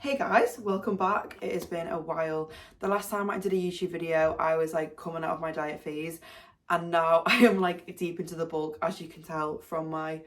Hey guys, welcome back. It has been a while. The last time I did a YouTube video, I was like coming out of my diet phase, and now I am like deep into the bulk, as you can tell from my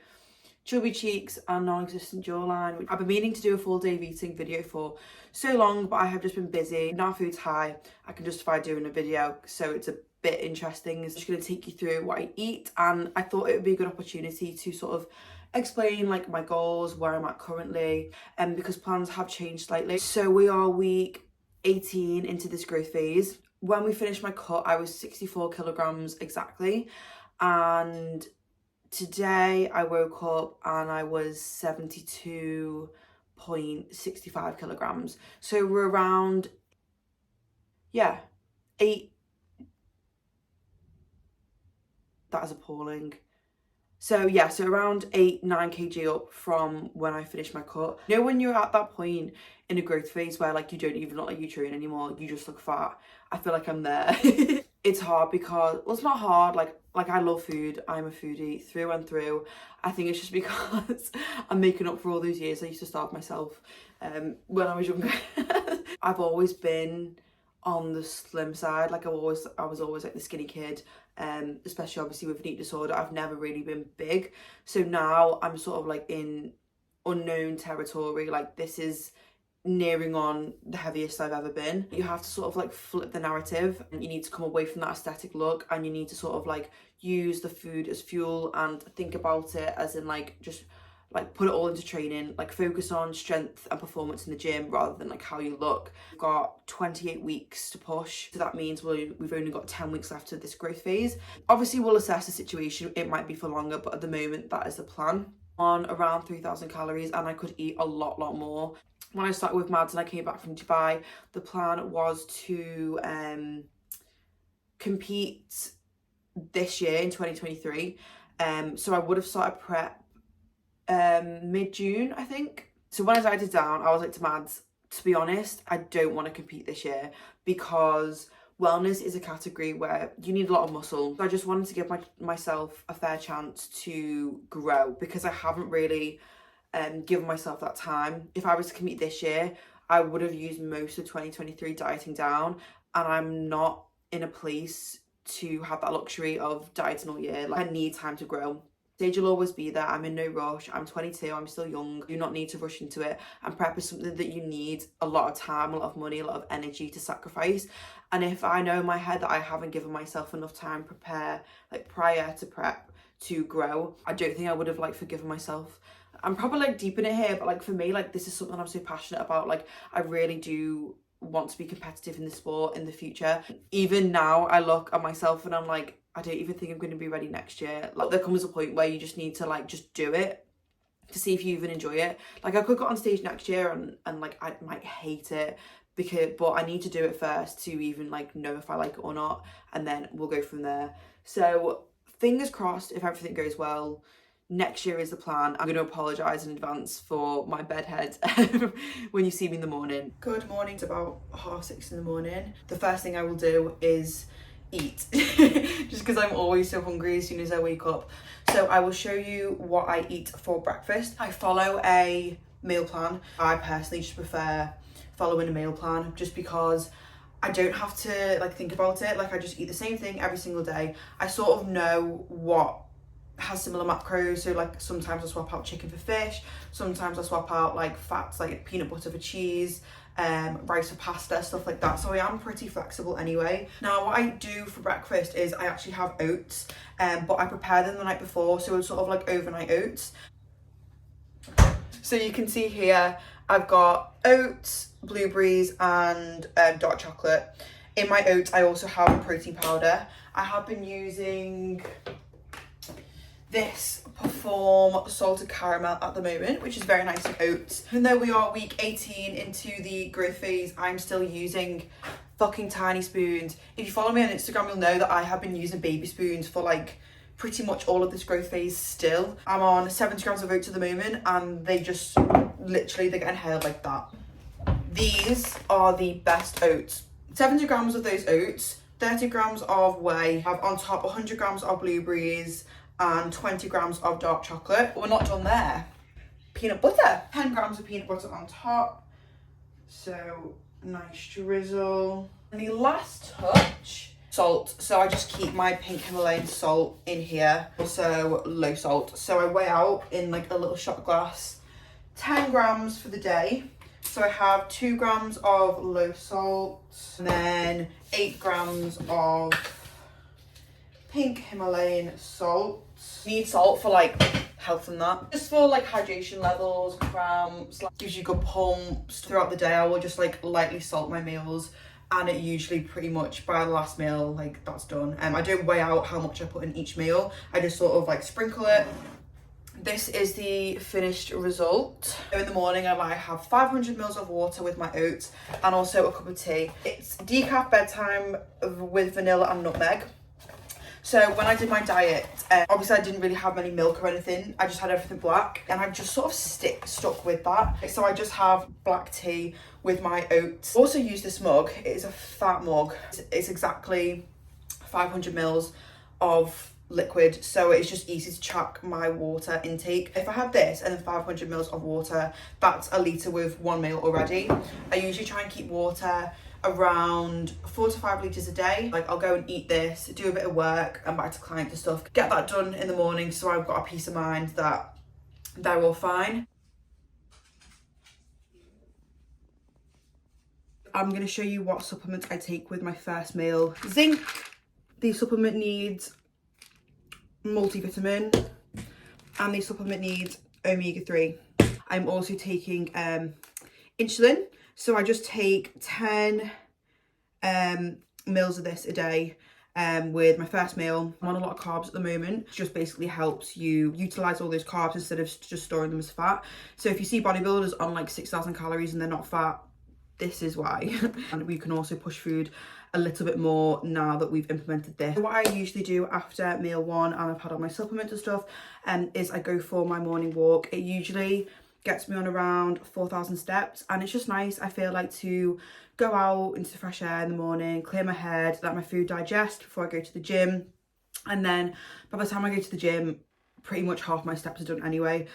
chubby cheeks and non-existent jawline. I've been meaning to do a full day of eating video for so long, but I have just been busy. Now food's high, I can justify doing a video, so it's a bit interesting. It's just going to take you through what I eat, and I thought it would be a good opportunity to sort of explain like my goals, where I'm at currently, and because plans have changed slightly. So we are week 18 into this growth phase. When we finished my cut, I was 64 kilograms exactly, and today I woke up and I was 72.65 kilograms. So we're around, yeah, 8. That is appalling. So yeah, so around 8-9 kg up from when I finished my cut. You know when you're at that point in a growth phase where like you don't even look like you train anymore, you just look fat? I feel like I'm there. It's hard because, well, it's not hard, like I love food. I'm a foodie through and through. I think it's just because I'm making up for all those years I used to starve myself when I was younger. I've always been on the slim side. Like I was always like the skinny kid, especially obviously with an eating disorder. I've never really been big, so now I'm sort of like in unknown territory. Like this is nearing on the heaviest I've ever been. You have to sort of like flip the narrative, and you need to come away from that aesthetic look, and you need to sort of like use the food as fuel and think about it as in like just like put it all into training, like focus on strength and performance in the gym rather than like how you look. We've got 28 weeks to push, so that means we've only got 10 weeks left of this growth phase. Obviously we'll assess the situation, it might be for longer, but at the moment that is the plan. On around 3,000 calories, and I could eat a lot more. When I started with Mads and I came back from Dubai, the plan was to compete this year in 2023. So I would have started prep mid-June, I think. So when I dieted down, I was like to Mads, to be honest, I don't want to compete this year because wellness is a category where you need a lot of muscle. So I just wanted to give myself a fair chance to grow because I haven't really given myself that time. If I was to compete this year, I would have used most of 2023 dieting down, and I'm not in a place to have that luxury of dieting all year. Like I need time to grow. Stage will always be there. I'm in no rush. I'm 22. I'm still young. You do not need to rush into it. And prep is something that you need a lot of time, a lot of money, a lot of energy to sacrifice. And if I know in my head that I haven't given myself enough time to prepare, like prior to prep, to grow, I don't think I would have like forgiven myself. I'm probably like deep in it here, but like for me, like this is something I'm so passionate about. Like I really do want to be competitive in the sport in the future. Even now I look at myself and I'm like, I don't even think I'm going to be ready next year. Like there comes a point where you just need to like just do it to see if you even enjoy it. Like I could go on stage next year and like I might hate it but I need to do it first to even like know if I like it or not, and then we'll go from there. So fingers crossed, if everything goes well, next year is the plan. I'm going to apologise in advance for my bedhead when you see me in the morning. Good morning. It's about 6:30 in the morning. The first thing I will do is eat just because I'm always so hungry as soon as I wake up. So I will show you what I eat for breakfast. I follow a meal plan. I personally just prefer following a meal plan just because I don't have to like think about it. Like I just eat the same thing every single day. I sort of know what has similar macros, so like sometimes I swap out chicken for fish, sometimes I swap out like fats like peanut butter for cheese, rice for pasta, stuff like that. So I am pretty flexible anyway. Now what I do for breakfast is I actually have oats, but I prepare them the night before, so it's sort of like overnight oats. So you can see here I've got oats, blueberries and dark chocolate. In my oats I also have protein powder. I have been using this Perform salted caramel at the moment, which is very nice in oats. Even though we are week 18 into the growth phase, I'm still using fucking tiny spoons. If you follow me on Instagram, you'll know that I have been using baby spoons for like pretty much all of this growth phase still. I'm on 70 grams of oats at the moment, and they just literally, they get inhaled like that. These are the best oats. 70 grams of those oats, 30 grams of whey, have on top 100 grams of blueberries, and 20 grams of dark chocolate. But we're not done there. Peanut butter. 10 grams of peanut butter on top. So nice drizzle. And the last touch, salt. So I just keep my pink Himalayan salt in here. Also low salt. So I weigh out in like a little shot glass 10 grams for the day. So I have 2 grams of low salt and then 8 grams of pink Himalayan salt. Need salt for like health and that. Just for like hydration levels, cramps, like, gives you good pumps. Throughout the day I will just like lightly salt my meals, and it usually pretty much by the last meal like that's done. I don't weigh out how much I put in each meal. I just sort of like sprinkle it. This is the finished result. In the morning I might have 500 mils of water with my oats and also a cup of tea. It's decaf bedtime with vanilla and nutmeg. So when I did my diet, obviously I didn't really have many milk or anything. I just had everything black, and I've just sort of stuck with that. So I just have black tea with my oats. Also use this mug. It is a fat mug. It's exactly 500 mils of liquid, so it's just easy to track my water intake. If I have this and then 500 mils of water, that's a litre with one meal already. I usually try and keep water around 4 to 5 litres a day. Like I'll go and eat this, do a bit of work and back to client and stuff. Get that done in the morning so I've got a peace of mind that they're all fine. I'm going to show you what supplements I take with my first meal. Zinc, the supplement needs multivitamin, and the supplement needs omega-3. I'm also taking insulin. So I just take 10 mils of this a day with my first meal. I'm on a lot of carbs at the moment. It just basically helps you utilize all those carbs instead of just storing them as fat. So if you see bodybuilders on like 6,000 calories and they're not fat, this is why. And we can also push food a little bit more now that we've implemented this. So what I usually do after meal one and I've had all my supplements and stuff is I go for my morning walk. It usually gets me on around 4,000 steps, and it's just nice, I feel like, to go out into the fresh air in the morning, clear my head, let my food digest before I go to the gym. And then by the time I go to the gym, pretty much half my steps are done anyway.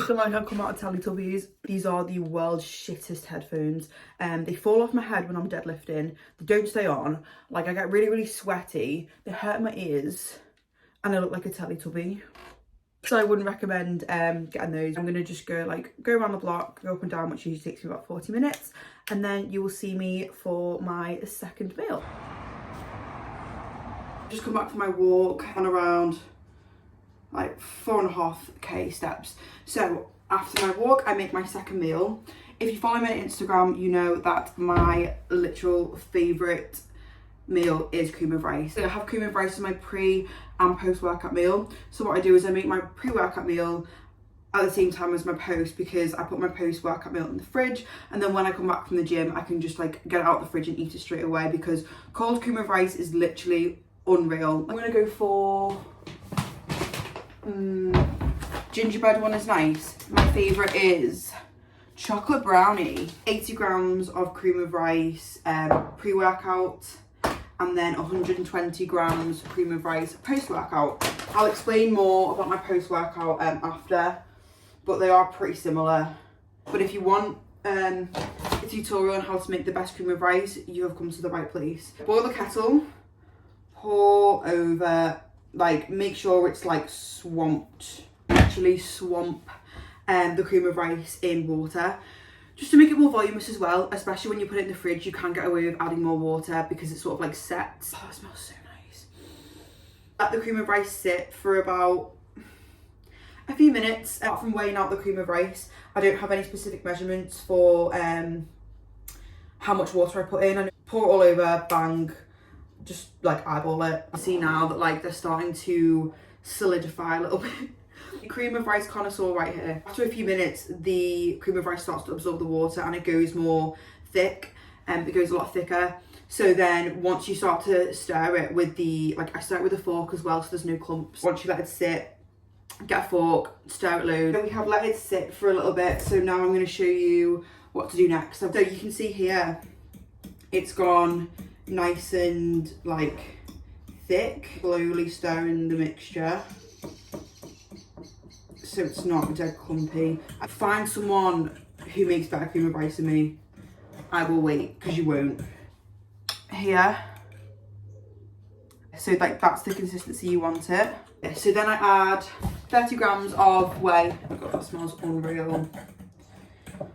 Like I've come out of Teletubbies. These are the world's shittest headphones. They fall off my head when I'm deadlifting. They don't stay on. Like I get really, really sweaty. They hurt my ears and I look like a Teletubby. So I wouldn't recommend getting those. I'm going to just go around the block, go up and down, which usually takes me about 40 minutes. And then you will see me for my second meal. Just come back from my walk on around like 4.5k steps. So after my walk, I make my second meal. If you follow me on Instagram, you know that my literal favourite meal is cream of rice. So I have cream of rice as my pre and post-workout meal. So what I do is I make my pre-workout meal at the same time as my post, because I put my post-workout meal in the fridge, and then when I come back from the gym I can just like get it out of the fridge and eat it straight away, because cold cream of rice is literally unreal. I'm gonna go for gingerbread one is nice. My favourite is chocolate brownie. 80 grams of cream of rice pre-workout, and then 120 grams cream of rice post-workout. I'll explain more about my post-workout after, but they are pretty similar. But if you want a tutorial on how to make the best cream of rice, you have come to the right place. Boil the kettle, pour over, like make sure it's like swamped. Actually swamp the cream of rice in water, just to make it more voluminous as well, especially when you put it in the fridge. You can get away with adding more water because it sort of like sets. Oh, it smells so nice. Let the cream of rice sit for about a few minutes. Apart from weighing out the cream of rice, I don't have any specific measurements for how much water I put in. I pour it all over, bang, just like eyeball it. I see now that like they're starting to solidify a little bit. Cream of rice connoisseur right here. After a few minutes, the cream of rice starts to absorb the water and it goes more thick, and it goes a lot thicker. So then once you start to stir it with I stir it with a fork as well, so there's no clumps. Once you let it sit, get a fork, stir it loads. We have let it sit for a little bit, so now I'm going to show you what to do next. So you can see here, it's gone nice and like thick. Slowly stirring the mixture so it's not dead clumpy. I find someone who makes better cream of rice than me. I will wait, because you won't. Here. So like that's the consistency you want it. Yeah, so then I add 30 grams of whey. Oh my god, that smells unreal.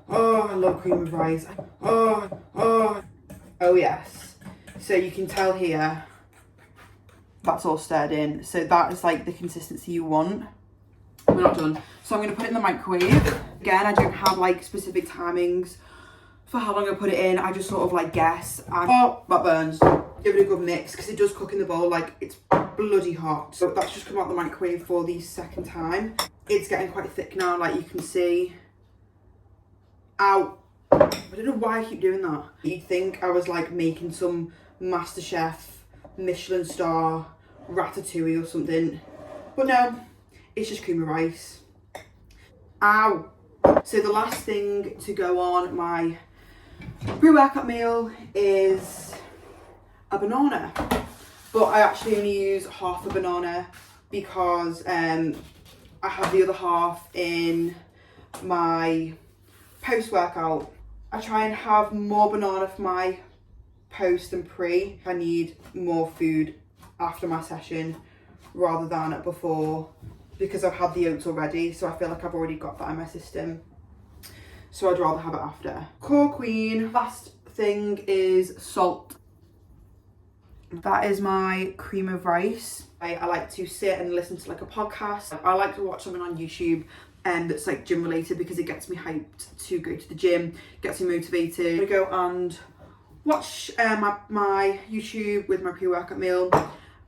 Oh, I love cream of rice. Oh yes. So you can tell here, that's all stirred in. So that is like the consistency you want. We're not done. So I'm gonna put it in the microwave. Again, I don't have like specific timings for how long I put it in. I just sort of like guess. Oh, that burns. Give it a good mix, because it does cook in the bowl, like it's bloody hot. So that's just come out the microwave for the second time. It's getting quite thick now, like you can see. Ow. I don't know why I keep doing that. You'd think I was like making some MasterChef, Michelin star, ratatouille or something. But no, it's just cream of rice. Ow. So the last thing to go on my pre-workout meal is a banana. But I actually only use half a banana because I have the other half in my post-workout. I try and have more banana for my post and pre. I need more food after my session rather than before, because I've had the oats already, so I feel like I've already got that in my system. So I'd rather have it after. Core queen. Last thing is salt. That is my cream of rice. I like to sit and listen to like a podcast. I like to watch something on YouTube that's like gym related, because it gets me hyped to go to the gym, gets me motivated. I go and watch my YouTube with my pre-workout meal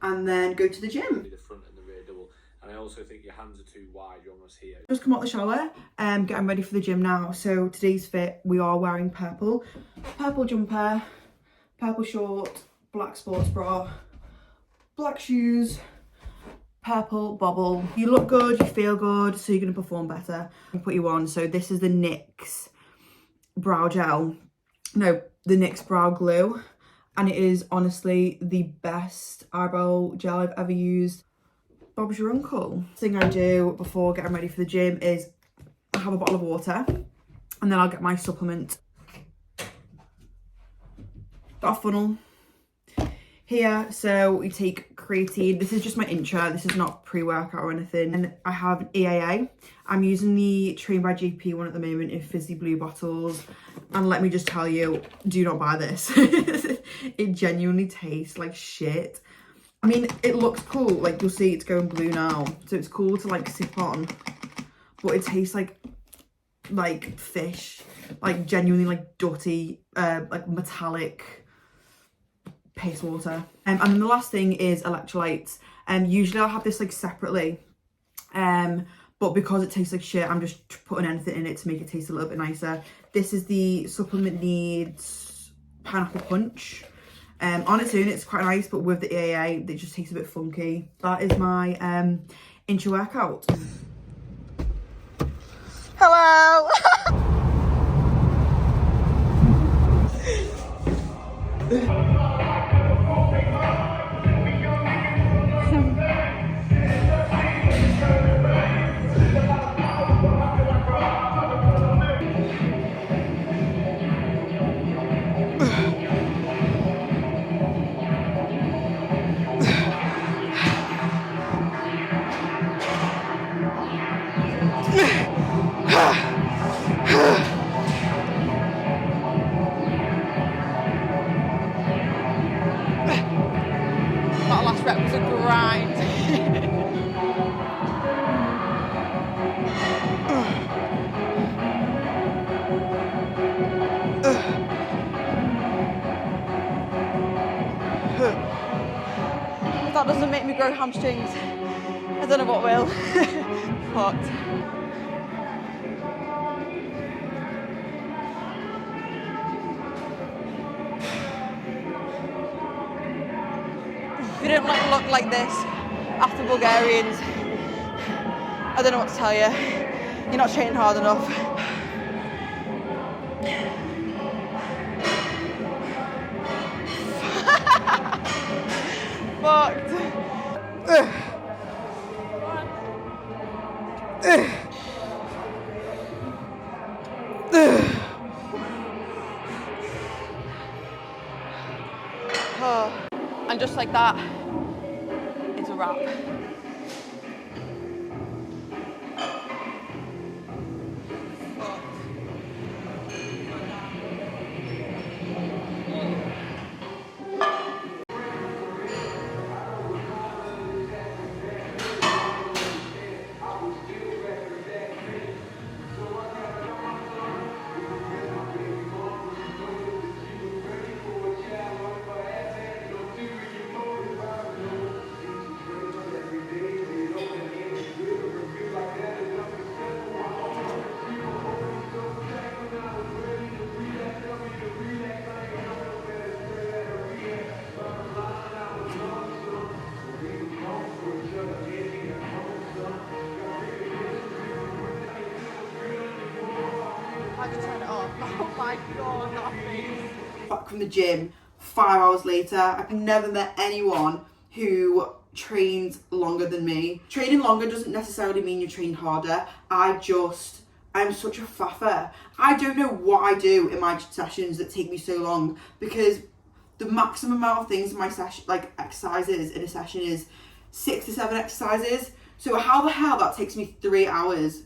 and then go to the gym. The front and the rear double. And I also think your hands are too wide, you're almost here. Just come out the shower, getting ready for the gym now. So today's fit, we are wearing purple. Purple jumper, purple short, black sports bra, black shoes, purple bobble. You look good, you feel good, so you're gonna perform better. I'll put you on. So this is the NYX brow gel. No, the NYX brow glue. And it is honestly the best eyebrow gel I've ever used. Bob's your uncle. Thing I do before getting ready for the gym is I have a bottle of water, and then I'll get my supplement. Got a funnel here, so we take creatine. This is just my intra, this is not pre-workout or anything. And I have an EAA. I'm using the Train by GP one at the moment in fizzy blue bottles, and let me just tell you, do not buy this. It genuinely tastes like shit. I mean, it looks cool, like you'll see it's going blue now, so it's cool to like sip on, but it tastes like fish, like genuinely like dirty, like metallic paste water. And then the last thing is electrolytes. Usually I'll have this like separately, but because it tastes like shit, I'm just putting anything in it to make it taste a little bit nicer. This is the Supplement Needs Pineapple Punch. On its own it's quite nice, but with the EAA it just tastes a bit funky. That is my intra workout. Hello. That last rep was a grind. If that doesn't make me grow hamstrings, I don't know what will. Fucked. If you don't look like this after Bulgarians, I don't know what to tell you. You're not training hard enough. Fucked. And just like that, it's a wrap. I can turn it off. Oh my god, that face. Back from the gym 5 hours later. I've never met anyone who trains longer than me. Training longer doesn't necessarily mean you train harder. I'm such a faffer. I don't know what I do in my sessions that take me so long, because the maximum amount of things in my session, like exercises in a session, is 6 to 7 exercises. So how the hell that takes me 3 hours,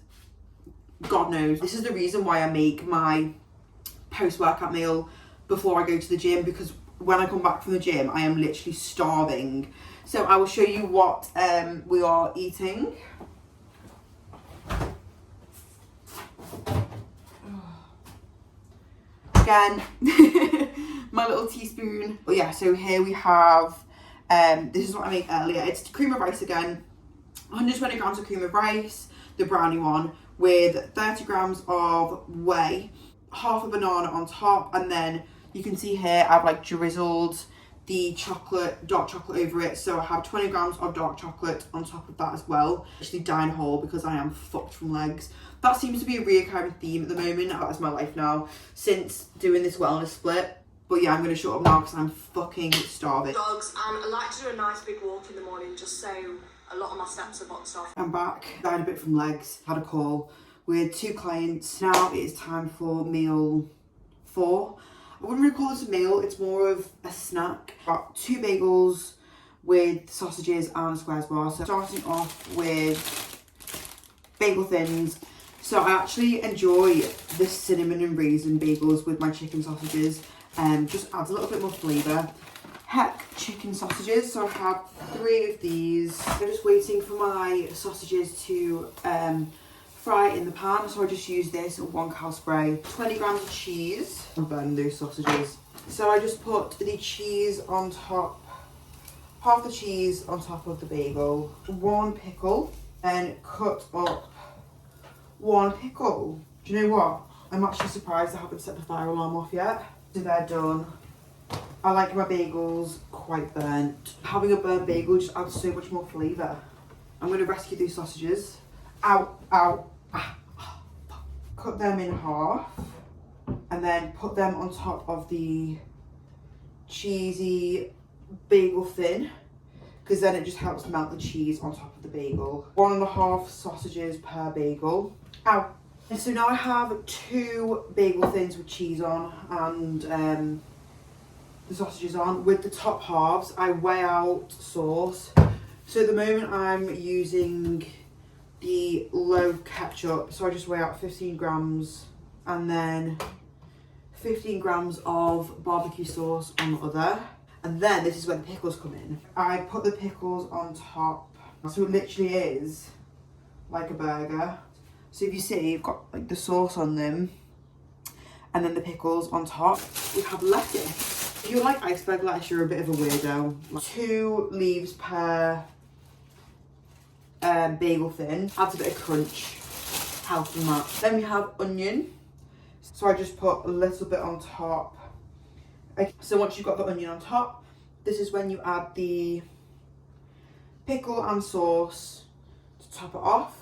God knows. This is the reason why I make my post-workout meal before I go to the gym, because when I come back from the gym, I am literally starving. So I will show you what we are eating. Again, my little teaspoon. But yeah, so here we have, this is what I made earlier. It's cream of rice again, 120 grams of cream of rice, the brownie one, with 30 grams of whey, half a banana on top, and then you can see here I've like drizzled the dark chocolate over it, so I have 20 grams of dark chocolate on top of that as well. Actually dying whole because I am fucked from legs. That seems to be a reoccurring theme at the moment. That's my life now since doing this wellness split. But yeah, I'm going to shut up now because I'm fucking starving. Dogs, and I like to do a nice big walk in the morning just so a lot of my steps are boxed off. I'm back, died a bit from legs, had a call with 2 clients. Now it is time for meal 4. I wouldn't really call this a meal, it's more of a snack. Got 2 bagels with sausages and a squares bar. So starting off with bagel thins. So I actually enjoy the cinnamon and raisin bagels with my chicken sausages. Just adds a little bit more flavour. Heck chicken sausages, so I have 3 of these. I'm just waiting for my sausages to fry in the pan, so I just use this 1 cow spray. 20 grams of cheese. I'm burning those sausages. So I just put the cheese on top, half the cheese on top of the bagel, 1 pickle, and cut up 1 pickle. Do you know what? I'm actually surprised I haven't set the fire alarm off yet. So they're done. I like my bagels quite burnt. Having a burnt bagel just adds so much more flavour. I'm going to rescue these sausages. Ow, ow. Cut them in half and then put them on top of the cheesy bagel thin, because then it just helps melt the cheese on top of the bagel. 1.5 sausages per bagel. Ow. And so now I have 2 bagel thins with cheese on and the sausages on. With the top halves, I weigh out sauce. So at the moment I'm using the low ketchup, so I just weigh out 15 grams and then 15 grams of barbecue sauce on the other. And then this is where the pickles come in. I put the pickles on top, so it literally is like a burger. So if you see, you've got like the sauce on them and then the pickles on top. We have lettuce. If you like iceberg lettuce, you're a bit of a weirdo. 2 leaves per bagel thin. Adds a bit of crunch, health and that. Then we have onion. So I just put a little bit on top. Okay, so once you've got the onion on top, this is when you add the pickle and sauce to top it off.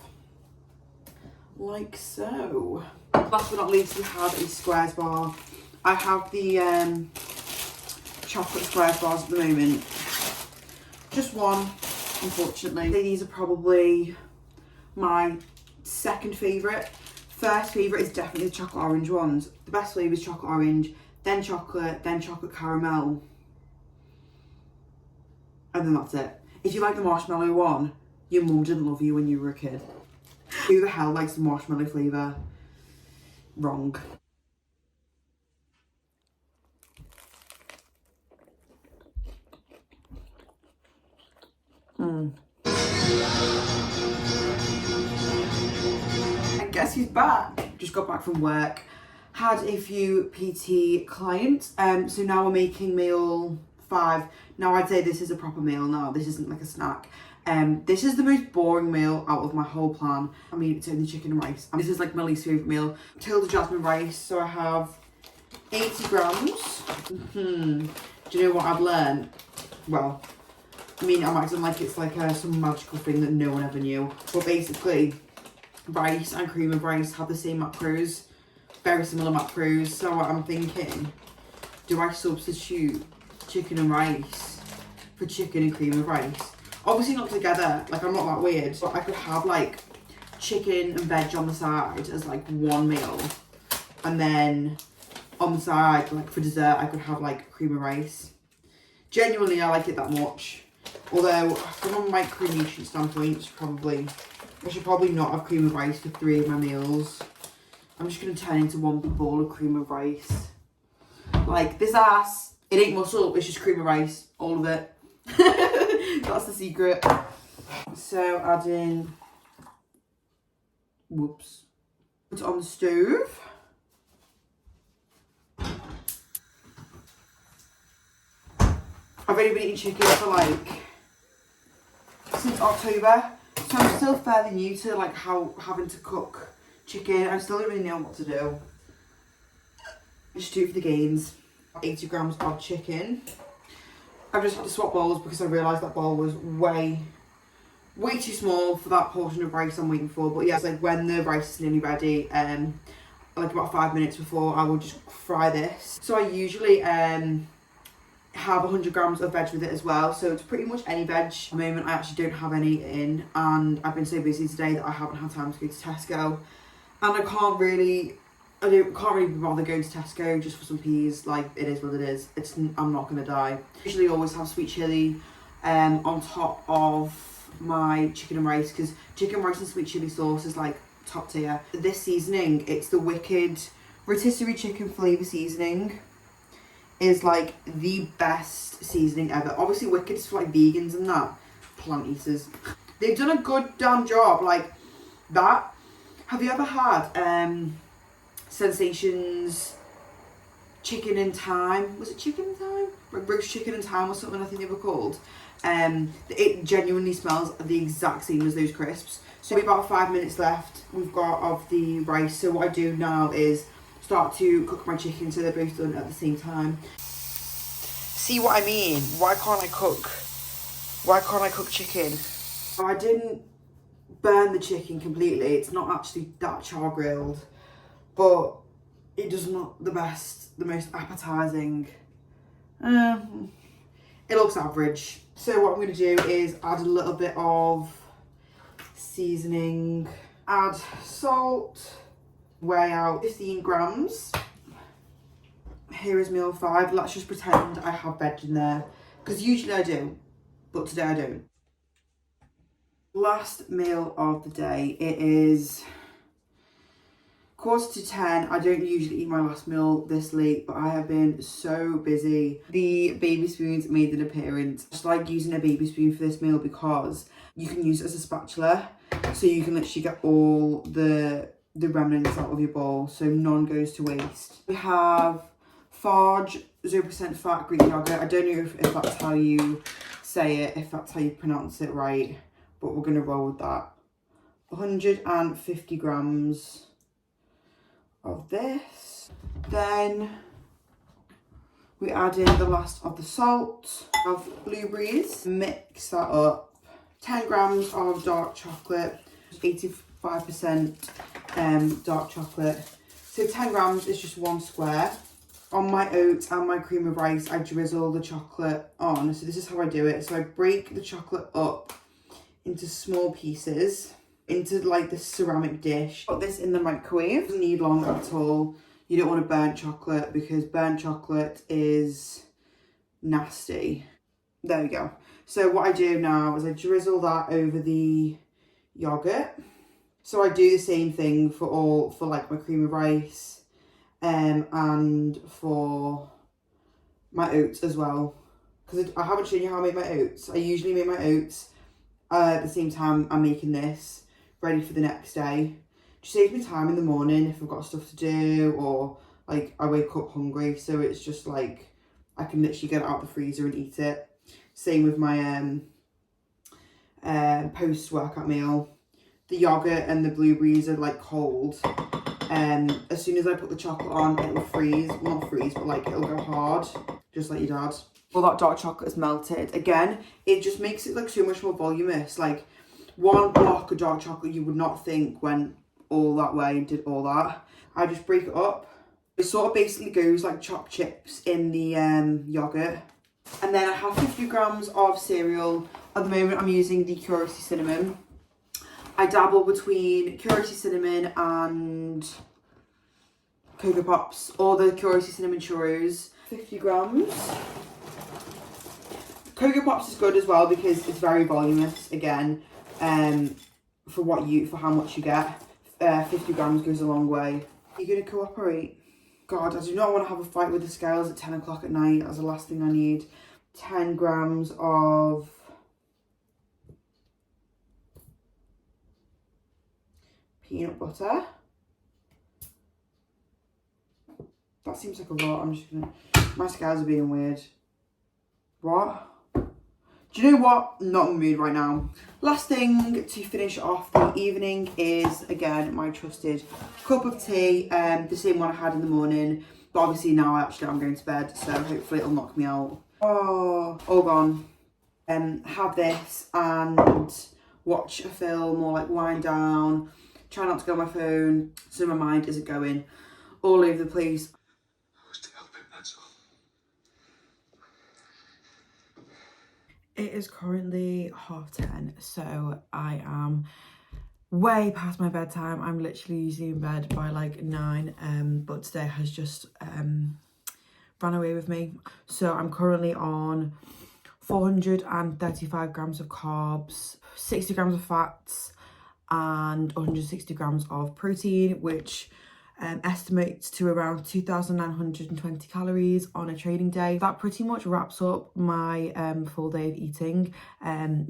Like so. Last but not least, we have a squares bar. I have the chocolate squares bars at the moment. Just 1, unfortunately. These are probably my second favourite. First favourite is definitely the chocolate orange ones. The best flavour is chocolate orange, then chocolate caramel. And then that's it. If you like the marshmallow one, your mum didn't love you when you were a kid. Who the hell likes the marshmallow flavour? Wrong. And guess who's back? Just got back from work. Had a few PT clients. So now we're making meal 5. Now I'd say this is a proper meal now. This isn't like a snack. This is the most boring meal out of my whole plan. I mean, it's only chicken and rice. And this is like my least favourite meal. Tilda jasmine rice. So I have 80 grams. Do you know what I've learned? Well, I mean, I'm acting like it's like some magical thing that no one ever knew. But basically, rice and cream of rice have the same macros. Very similar macros. So I'm thinking, do I substitute chicken and rice for chicken and cream of rice? Obviously not together, like I'm not that weird, but I could have like chicken and veg on the side as like one meal, and then on the side, like for dessert, I could have like cream of rice. Genuinely, I like it that much. Although from a micronutrient standpoint, I should probably not have cream of rice for 3 of my meals. I'm just gonna turn into one bowl of cream of rice. Like this ass, it ain't muscle, it's just cream of rice, all of it. That's the secret. So add in, whoops, put it on the stove. I've only been eating chicken for like since October, so I'm still fairly new to like having to cook chicken. I still don't really know what to do. Just do it for the gains. 80 grams of chicken. I've just had to swap bowls because I realised that bowl was way too small for that portion of rice I'm waiting for. But yeah, it's like when the rice is nearly ready, like about 5 minutes before, I will just fry this. So I usually have 100 grams of veg with it as well, so it's pretty much any veg. At the moment I actually don't have any in, and I've been so busy today that I haven't had time to go to Tesco, and I can't really be bothered going to Tesco just for some peas. Like, it is what it is. I'm not gonna die. Usually always have sweet chilli on top of my chicken and rice, because chicken, rice and sweet chilli sauce is like top tier. This seasoning, it's the Wicked rotisserie chicken flavour seasoning. Is like the best seasoning ever. Obviously Wicked is for like vegans and that, plant eaters. They've done a good damn job. Like that. Have you ever had Sensations chicken in thyme? Was it chicken in thyme? Roast chicken in thyme or something, I think they were called. It genuinely smells the exact same as those crisps. So about 5 minutes left we've got of the rice. So what I do now is start to cook my chicken so they're both done at the same time. See what I mean? Why can't I cook chicken? I didn't burn the chicken completely. It's not actually that char grilled, but it does not the most appetizing. It looks average. So what I'm going to do is add a little bit of seasoning, add salt, weigh out 15 grams. Here is meal 5. Let's just pretend I have veg in there, because usually I do, but today I don't. Last meal of the day. It is 9:45. I don't usually eat my last meal this late, but I have been so busy. The baby spoons made an appearance. I just like using a baby spoon for this meal because you can use it as a spatula, so you can literally get all the remnants out of your bowl, so none goes to waste. We have Farge 0% fat Greek yogurt. I don't know if that's how you say it, if that's how you pronounce it right, but we're going to roll with that. 150 grams of this. Then we add in the last of the salt of blueberries. Mix that up. 10 grams of dark chocolate, 85% dark chocolate. So 10 grams is just 1 square. On my oats and my cream of rice, I drizzle the chocolate on. So this is how I do it. So I break the chocolate up into small pieces, into like this ceramic dish. Put this in the microwave. Doesn't need long at all. You don't want to burn chocolate because burnt chocolate is nasty. There we go. So what I do now is I drizzle that over the yogurt. So I do the same thing for like my cream of rice and for my oats as well. Because I haven't shown you how I make my oats. I usually make my oats at the same time I'm making this, ready for the next day. Just saves me time in the morning if I've got stuff to do, or like I wake up hungry, so it's just like I can literally get it out the freezer and eat it. Same with my post-workout meal. The yogurt and the blueberries are like cold. As soon as I put the chocolate on, it will freeze. Well, not freeze, but like it'll go hard, just like your dad. All that dark chocolate is melted. Again, it just makes it like so much more voluminous. Like one block of dark chocolate you would not think went all that way and did all that. I just break it up. It sort of basically goes like chopped chips in the yogurt. And then I have 50 grams of cereal. At the moment I'm using the Curacy Cinnamon. I dabble between Curacy Cinnamon and Cocoa Pops, or the Curacy Cinnamon Churros. 50 grams. Cocoa Pops is good as well because it's very voluminous again. For how much you get. 50 grams goes a long way. Are you gonna cooperate? God, I do not want to have a fight with the scales at 10 o'clock at night. That's the last thing I need. 10 grams of peanut butter. That seems like a lot. I'm just gonna... My scales are being weird. What? Do you know what? I'm not in the mood right now. Last thing to finish off the evening is, again, my trusted cup of tea. The same one I had in the morning. But obviously now I'm going to bed, so hopefully it'll knock me out. Oh, all gone. Have this and watch a film or like wind down. Try not to go on my phone so my mind isn't going all over the place. I was to help him, that's all. It is currently 10:30, so I am way past my bedtime. I'm literally usually in bed by like 9, but today has just ran away with me. So I'm currently on 435 grams of carbs, 60 grams of fats, and 160 grams of protein, which estimates to around 2,920 calories on a training day. That pretty much wraps up my full day of eating.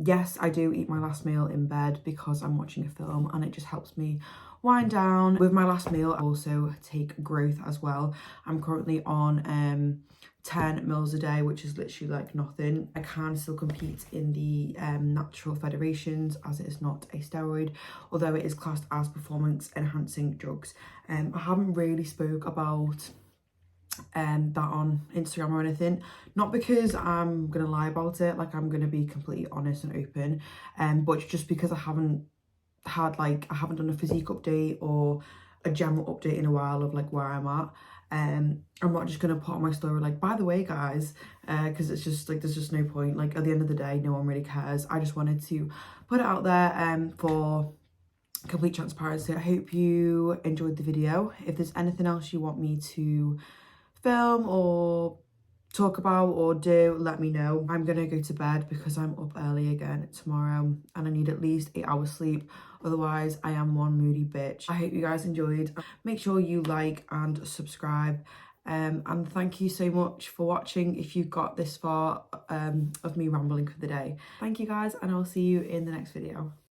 Yes, I do eat my last meal in bed because I'm watching a film and it just helps me wind down. With my last meal, I also take growth as well. I'm currently on 10 mils a day, which is literally like nothing. I can still compete in the natural federations as it is not a steroid, although it is classed as performance enhancing drugs. I haven't really spoke about that on Instagram or anything, not because I'm gonna lie about it, like I'm gonna be completely honest and open, but just because I haven't done a physique update or a general update in a while of like where I'm at. I'm not just gonna put on my story like, by the way guys, because it's just like there's just no point. Like at the end of the day, no one really cares. I just wanted to put it out there for complete transparency. I hope you enjoyed the video. If there's anything else you want me to film or talk about or do, let me know. I'm gonna go to bed because I'm up early again tomorrow and I need at least 8 hours sleep, otherwise I am one moody bitch. I hope you guys enjoyed. Make sure you like and subscribe, and thank you so much for watching if you got this far of me rambling for the day. Thank you guys, and I'll see you in the next video.